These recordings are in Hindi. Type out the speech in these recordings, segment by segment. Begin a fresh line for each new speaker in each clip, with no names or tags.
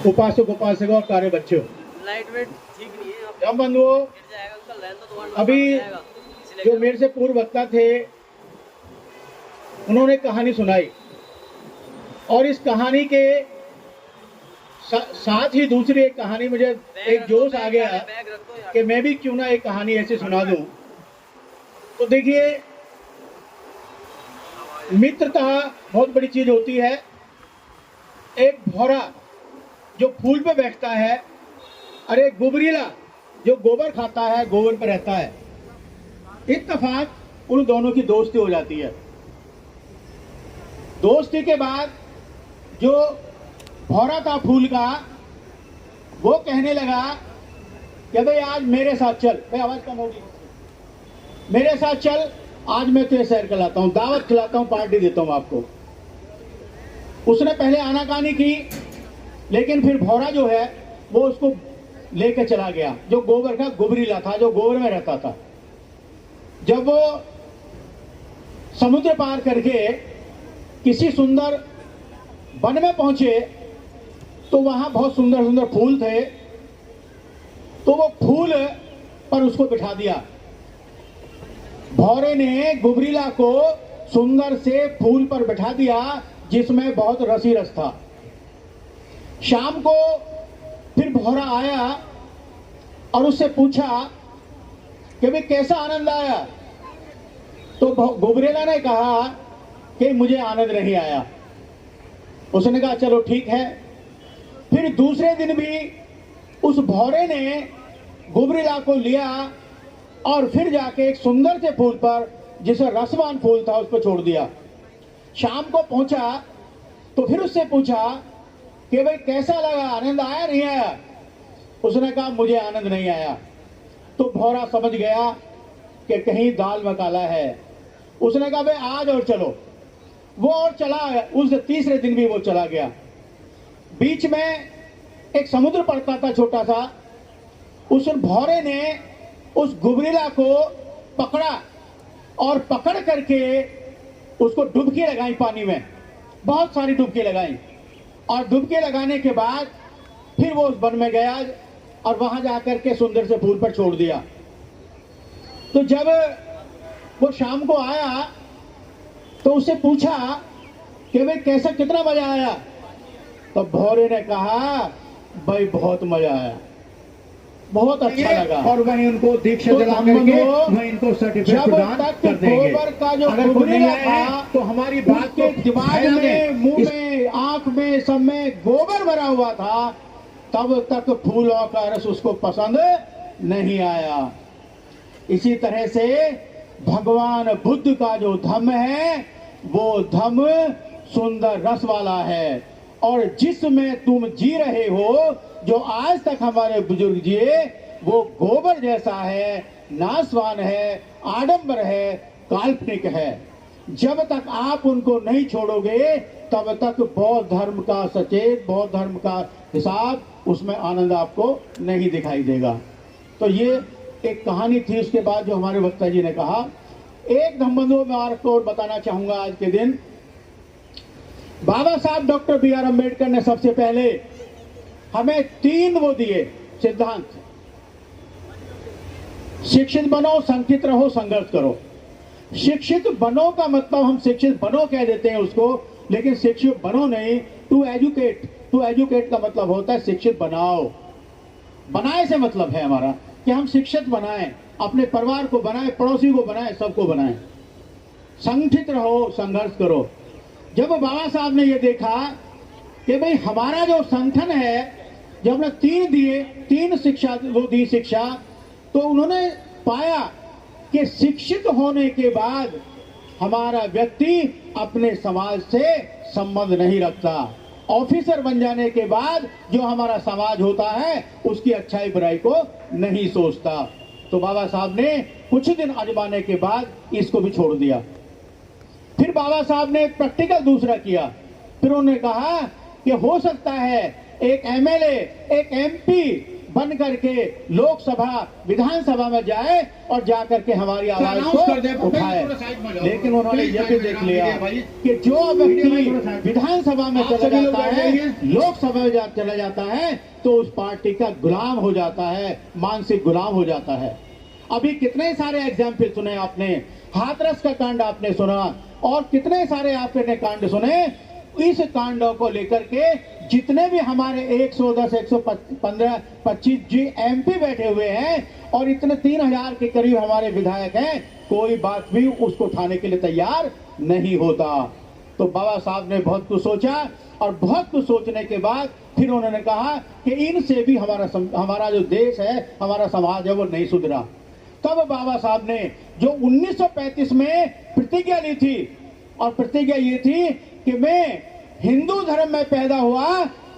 उपासक उपासकों और कार्य बच्चों,
लाइट वेट ठीक नहीं है,
राम बंधुओं,
गिर जाएगा उसका लाइन तो तुम्हारा
अभी
जाएगा,
जो मेरे से पूर्व वक्ता थे उन्होंने कहानी सुनाई और इस कहानी के साथ ही दूसरी एक कहानी मुझे एक जोश आ गया कि मैं भी क्यों ना एक कहानी ऐसी सुना दूं। तो देखिए, मित्रता बहुत बड़ी चीज होती है। एक भौरा जो फूल पे बैठता है और एक गुबरीला जो गोबर खाता है, गोबर पे रहता है। इत्तेफाक उन दोनों की दोस्ती हो जाती है। दोस्ती के बाद जो भौरा था फूल का, वो कहने लगा कि भाई आज मेरे साथ चल, भाई आवाज कम होगी, मेरे साथ चल, आज मैं तुझे सैर कराता हूं, दावत खिलाता हूं, पार्टी देता हूं आपको। उसने पहले आनाकानी की, लेकिन फिर भौरा जो है वो उसको लेके चला गया। जो गोबर का गुबरीला था, जो गोबर में रहता था। जब वो समुद्र पार करके किसी सुंदर वन में पहुंचे तो वहां बहुत सुंदर सुंदर फूल थे। तो वो फूल पर उसको बिठा दिया। भौरे ने गुबरीला को सुंदर से फूल पर बिठा दिया जिसमें बहुत रसी रस था। शाम को फिर भौरा आया और उससे पूछा कि भाई कैसा आनंद आया। तो गुबरीला ने कहा कि मुझे आनंद नहीं आया। उसने कहा चलो ठीक है। फिर दूसरे दिन भी उस भौरे ने गुबरीला को लिया और फिर जाके एक सुंदर से फूल पर, जिसे रसवान फूल था, उस पर छोड़ दिया। शाम को पहुंचा तो फिर उससे पूछा कि भाई कैसा लगा, आनंद आया नहीं आया। उसने कहा मुझे आनंद नहीं आया। तो भौरा समझ गया कि कहीं दाल में काला है। उसने कहा भाई आज और चलो। वो और चला, उस तीसरे दिन भी वो चला गया। बीच में एक समुद्र पड़ता था छोटा सा। उस भौरे ने उस गुबरीला को पकड़ा और पकड़ करके उसको डुबकी लगाई पानी में, बहुत सारी डुबकी लगाई। और डुबकी लगाने के बाद फिर वो उस वन में गया और वहां जाकर के सुंदर से फूल पर छोड़ दिया। तो जब वो शाम को आया तो उससे पूछा कि भाई कैसा, कितना मजा आया। तो भौरे ने कहा भाई बहुत मजा आया, बहुत अच्छा लगा।
और वहीं उनको दीक्षा
तो
दिला करके वहीं इनको सर्टिफिकेट प्रदान कर देंगे।
गोबर का जो
अगर वो नहीं
गुबरीला
आए
था
तो हमारी बात
के
को
दिमाग में, मुंह में, आंख में, सब में गोबर भरा हुआ था, तब तक फूलों का रस उसको पसंद नहीं आया। इसी तरह से भगवान बुद्ध का जो धम्म है वो धम्म सुंदर रस वाला है। और जिसमें तुम जी रहे हो, जो आज तक हमारे बुजुर्ग जिए, वो गोबर जैसा है, नाशवान है, आडंबर है, काल्पनिक है। जब तक आप उनको नहीं छोड़ोगे तब तक बौद्ध धर्म का सचेत, बौद्ध धर्म का हिसाब, उसमें आनंद आपको नहीं दिखाई देगा। तो ये एक कहानी थी। उसके बाद जो हमारे वक्ता जी ने कहा, एक धम्मबंधु में आपको और बताना चाहूंगा। आज के दिन बाबा साहब डॉक्टर बी.आर. अम्बेडकर ने सबसे पहले हमें 3 वो दिए सिद्धांत। शिक्षित बनो, संकित रहो, संघर्ष करो। शिक्षित बनो का मतलब हम शिक्षित बनो कह देते हैं उसको, लेकिन शिक्षित बनो नहीं, टू एजुकेट। टू एजुकेट का मतलब होता है शिक्षित बनाओ। बनाए से मतलब है हमारा कि हम शिक्षित बनाएं, अपने परिवार को बनाएं, पड़ोसी को बनाएं, सबको बनाएं। संगठित रहो, संघर्ष करो। जब बाबा साहब ने ये देखा कि भाई हमारा जो संगठन है, जब हमने 3 दिए, 3 शिक्षा वो दी शिक्षा, तो उन्होंने पाया कि शिक्षित होने के बाद हमारा व्यक्ति अपने समाज से संबंध नहीं रखता। ऑफिसर बन जाने के बाद जो हमारा समाज होता है उसकी अच्छाई बुराई को नहीं सोचता। तो बाबा साहब ने कुछ दिन आजमाने के बाद इसको भी छोड़ दिया। फिर बाबा साहब ने एक प्रैक्टिकल दूसरा किया। फिर उन्होंने कहा कि हो सकता है एक एमएलए, एक एमपी बन करके लोकसभा, विधानसभा में जाए और जाकर के हमारी आवाज को उठाए। लेकिन उन्होंने यह भी देख लिया कि जो व्यक्ति विधान राज्यसभा में चला
सभी लोग
जाता
बैठ
है,
जाइए।
लोकसभा में चला जाता है, तो उस पार्टी का गुलाम हो जाता है, मानसिक गुलाम हो जाता है। अभी कितने सारे एग्जाम्पल सुने आपने, हाथरस का कांड आपने सुना, और कितने सारे आपने कांड सुने। इस कांडों को लेकर के जितने भी हमारे 110, 115, 25 जी एमपी बैठे हुए हैं, और इतने 3000 के करीब हमारे विधायक हैं, कोई बात भी उसको उठाने के लिए तैयार नहीं होता। तो बाबा साहब ने बहुत कुछ सोचा, और बहुत कुछ सोचने के बाद फिर उन्होंने कहा कि इनसे भी हमारा जो देश है, हमारा समाज है, वो नहीं सुधरा। तब बाबा साहब ने जो 1935 में प्रतिज्ञा ली थी, और प्रतिज्ञा ये थी कि मैं हिंदू धर्म में पैदा हुआ,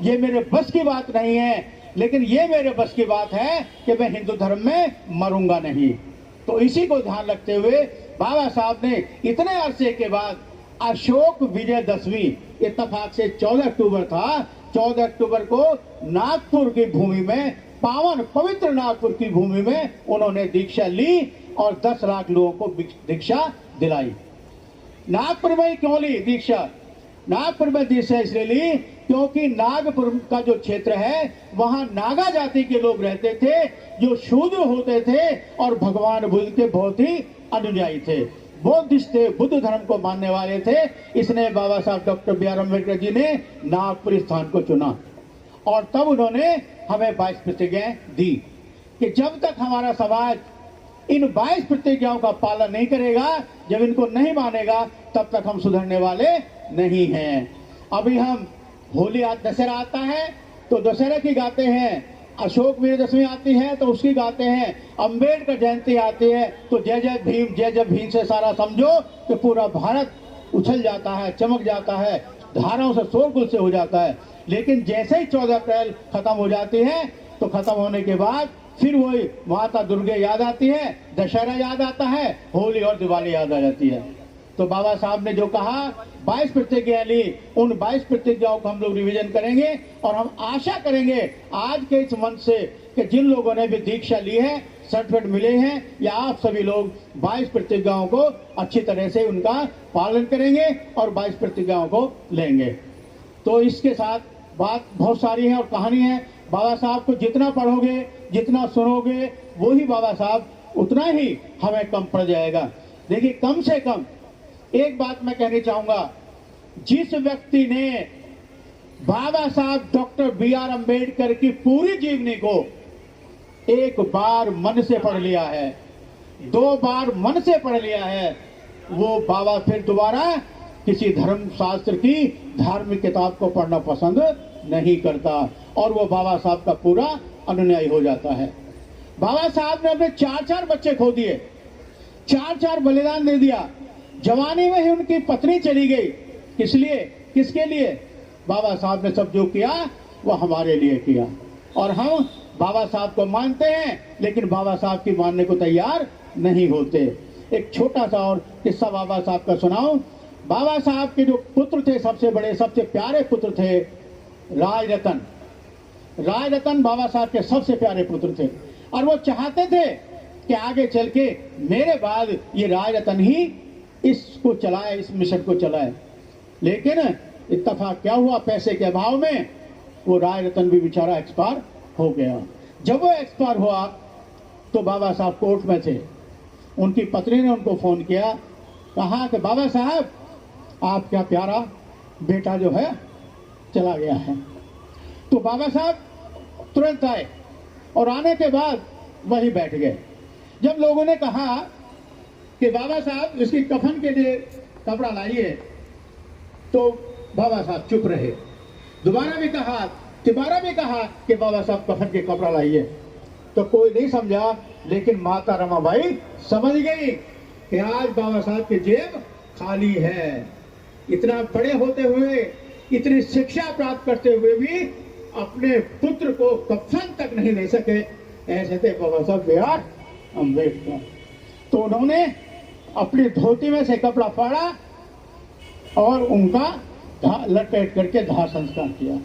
ये मेरे बस की बात नहीं है, लेकिन ये मेरे बस की बात है कि मैं हिंदू धर्म में मरूंगा नहीं। तो इसी को ध्यान रखते हुए बाबा साहब ने इतने अरसे के बाद अशोक विजयदशमी इत्तेफाक से 14 अक्टूबर था, 14 अक्टूबर को नागपुर की भूमि में, पावन पवित्र नागपुर की भूमि में उन्होंने दीक्षा ली, और 10 लाख लोगों को दीक्षा दिलाई। नागपुर में क्यों ली दीक्षा? नागपुर में दीक्षा इसलिए ली क्योंकि नागपुर का जो क्षेत्र है, वहां नागा जाति के लोग रहते थे, जो शूद्र होते थे और भगवान बुद्ध के बहुत ही अनुयायी थे, बौद्धिस्ट थे, बुद्ध धर्म को मानने वाले थे। इसने बाबा साहब doctor B are Ambedkar ji ने नागपुर स्थान को चुना, और तब उन्होंने हमें 22 प्रतिज्ञाएं दी कि जब तक हमारा समाज इन 22 प्रतिज्ञाओं का पालन नहीं करेगा, जब इनको नहीं मानेगा, तब तक हम सुधरने वाले नहीं हैं। अभी हम होली दशहरा आता है तो दशहरा की गाते हैं, अशोक विजयदशमी आती है तो उसकी गाते हैं, अंबेडकर जयंती आती है तो जय जय भीम से सारा समझो कि पूरा भारत उछल जाता है, चमक जाता है, धाराओं से शोरगुल से हो जाता है। लेकिन जैसे ही 14 अप्रैल खत्म हो जाती है, तो खत्म होने के बाद फिर वही माता दुर्गे याद आती है, दशहरा याद आता है, होली और दिवाली याद आ जाती है। तो बाबा साहब ने जो कहा, 22 प्रतिज्ञा ली, उन 22 प्रतिज्ञाओं को हम लोग रिवीजन करेंगे, और हम आशा करेंगे आज के इस मंच से कि जिन लोगों ने भी दीक्षा ली है, सर्टिफिकेट मिले हैं, या आप सभी लोग 22 प्रतिज्ञाओं को अच्छी तरह से उनका पालन करेंगे और 22 प्रतिज्ञाओं को लेंगे। तो इसके साथ बात बहुत सारी है और कहानी है। बाबा साहब को जितना पढ़ोगे, जितना सुनोगे, वही बाबा साहब उतना ही हमें कम पड़ जाएगा। देखिए, कम से कम एक बात मैं कहनी चाहूंगा, जिस व्यक्ति ने बाबा साहब डॉक्टर बी आर अम्बेडकर की पूरी जीवनी को एक बार मन से पढ़ लिया है, 2 बार मन से पढ़ लिया है, वो बाबा फिर दोबारा किसी धर्म शास्त्र की धार्मिक किताब को पढ़ना पसंद नहीं करता, और वो बाबा साहब का पूरा अनुयायी हो जाता है। बाबा साहब ने अपने 4 बच्चे खो दिए, 4 बलिदान दे दिया। जवानी में ही उनकी पत्नी चली गई। किस लिए? किसके लिए? बाबा साहब ने सब जो किया वो हमारे लिए किया, और हम बाबा साहब को मानते हैं, लेकिन बाबा साहब की मानने को तैयार नहीं होते। एक छोटा सा और किस्सा बाबा साहब का सुनाऊं। बाबा साहब के जो पुत्र थे, सबसे बड़े, सबसे प्यारे पुत्र थे राज रतन। राज रतन बाबा साहब के सबसे प्यारे पुत्र थे, और वो चाहते थे कि आगे चल के मेरे बाद ये राज रतन ही इसको चलाए, इस मिशन को चलाए। लेकिन इत्तेफाक क्या हुआ, पैसे के अभाव में वो राज रतन भी बेचारा एक्सपायर हो गया। जब वो एक्सपायर हुआ तो बाबा साहब कोर्ट में थे। उनकी पत्नी ने उनको फोन किया, कहा कि बाबा साहब, आपका प्यारा बेटा जो है चला गया है। तो बाबा साहब तुरंत आए, और आने के बाद वहीं बैठ गए। जब लोगों ने कहा कि बाबा साहब इसकी कफन के लिए कपड़ा लाइए, तो बाबा साहब चुप रहे। दोबारा भी कहा कि बाबा साहब कफन के कपड़ा लाइए, तो कोई नहीं समझा। लेकिन माता रमाबाई समझ गई कि आज बाबा साहब की जेब खाली है। इतना बड़े होते हुए, इतनी शिक्षा प्राप्त करते हुए भी अपने पुत्र को कफन तक नहीं दे सके, ऐसे थे बाबा साहब बी आर अम्बेडकर। तो उन्होंने अपनी धोती में से कपड़ा फाड़ा और उनका लपेट करके दाह संस्कार किया।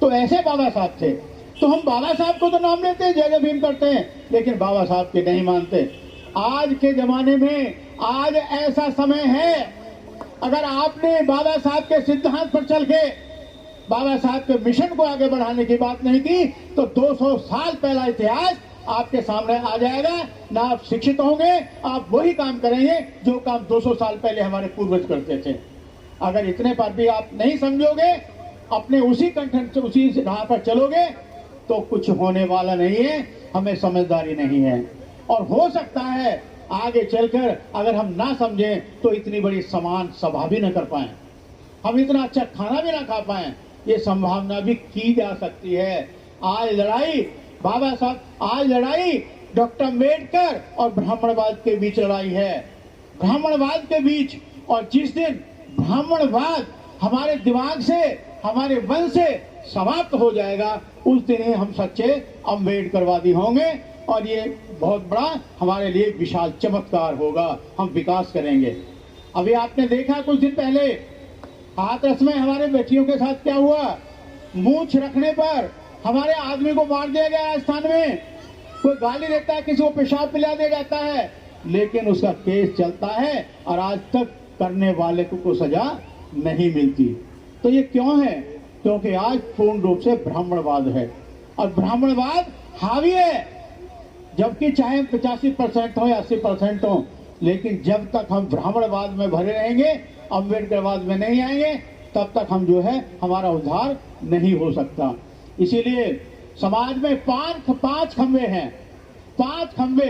तो ऐसे बाबा साहब थे। तो हम बाबा साहब को तो नाम लेते हैं, जय जय भीम करते हैं, लेकिन बाबा साहब के नहीं मानते। आज के जमाने में आज ऐसा समय है अगर आपने बाबा साहब के सिद्धांत पर चल के बाबा साहब के मिशन को आगे बढ़ाने की बात नहीं की तो 200 साल पहला इतिहास आपके सामने आ जाएगा। ना आप शिक्षित होंगे, आप वही काम करेंगे जो काम 200 साल पहले हमारे पूर्वज करते थे। अगर इतने पर भी आप नहीं समझोगे, अपने उसी कंठन से उसी राह पर चलोगे तो कुछ होने वाला नहीं है। हमें समझदारी नहीं है और हो सकता है आगे चलकर अगर हम ना समझें तो इतनी बड़ी समान सभा भी न कर पाए, हम इतना अच्छा खाना भी ना खा पाए। ये संभावना भी की जा सकती है। आज लड़ाई बाबा साहब, आज लड़ाई डॉक्टर अम्बेडकर और ब्राह्मणवाद के बीच लड़ाई है, ब्राह्मणवाद के बीच। और जिस दिन ब्राह्मणवाद हमारे दिमाग से, हमारे मन से समाप्त हो जाएगा, उस दिन ही हम सच्चे अम्बेडकरवादी होंगे और ये बहुत बड़ा हमारे लिए विशाल चमत्कार होगा। हम विकास करेंगे। अभी आपने देखा कुछ दिन पहले हाथरस में हमारे बेटियों के साथ क्या हुआ। मूंछ रखने पर हमारे आदमी को मार दिया गया राजस्थान में। कोई गाली देता है, किसी को पेशाब पिला दिया जाता है, लेकिन उसका केस चलता है और आज तक करने वाले को सजा नहीं मिलती। तो ये क्यों है? क्योंकि आज पूर्ण रूप से ब्राह्मणवाद है और ब्राह्मणवाद हावी है। जबकि चाहे 85% हो या 80% हो, लेकिन जब तक हम ब्राह्मणवाद में भरे रहेंगे, अम्बेडकरवाद में नहीं आएंगे, तब तक हम जो है हमारा उद्धार नहीं हो सकता। इसीलिए समाज में पांच खंबे हैं, 5 खंबे,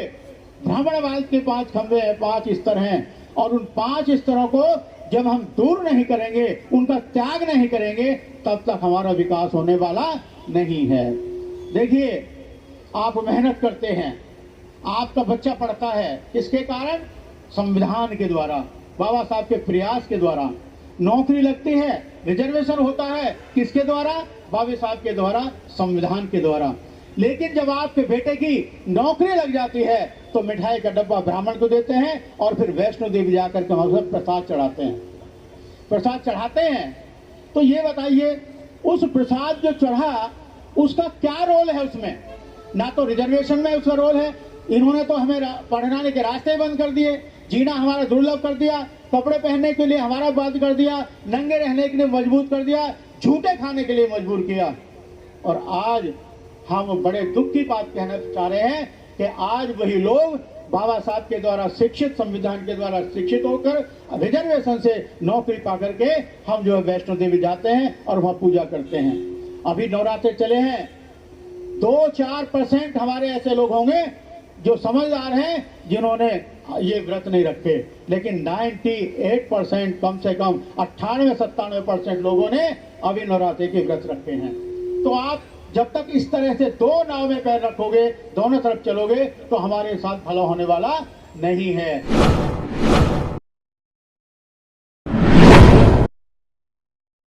ब्राह्मणवाद के 5 खंबे हैं, 5 स्तर हैं। और उन 5 स्तरों को जब हम दूर नहीं करेंगे, उनका त्याग नहीं करेंगे, तब तक हमारा विकास होने वाला नहीं है। देखिए, आप मेहनत करते हैं, आपका बच्चा पढ़ता है, किसके कारण? संविधान के द्वारा, बाबा साहब के प्रयास के द्वारा। नौकरी लगती है, रिजर्वेशन होता है, किसके द्वारा? बाबा साहब के द्वारा, संविधान के द्वारा। लेकिन जब आपके बेटे की नौकरी लग जाती है तो मिठाई का डब्बा ब्राह्मण को देते हैं और फिर वैष्णो देवी जाकर के वहां पर प्रसाद चढ़ाते हैं, प्रसाद चढ़ाते हैं। तो ये बताइए, उस प्रसाद जो चढ़ा उसका क्या रोल है उसमें? ना तो रिजर्वेशन में उसका रोल है। इन्होंने तो हमें पढ़ने के रास्ते बंद कर दिए, जीना हमारा दुर्लभ कर दिया, कपड़े पहनने के लिए हमारा बंद कर दिया, नंगे रहने के लिए मजबूर कर दिया, झूठे खाने के लिए मजबूर किया। और आज हम बड़े दुख की बात कहना चाह रहे हैं कि आज वही लोग बाबा साहब के द्वारा शिक्षित, संविधान के द्वारा शिक्षित होकर रिजर्वेशन से नौकरी पा करके हम जो है वैष्णो देवी जाते हैं और वहां पूजा करते हैं। अभी नवरात्र चले हैं, 2-4% हमारे ऐसे लोग होंगे जो समझदार हैं जिन्होंने ये व्रत नहीं रखे, लेकिन 98% कम से कम 98-97% लोगों ने अभी नवरात्रि के व्रत रखे हैं। तो आप जब तक इस तरह से 2 नाव में पैर रखोगे, दोनों तरफ चलोगे, तो हमारे साथ भला होने वाला नहीं है।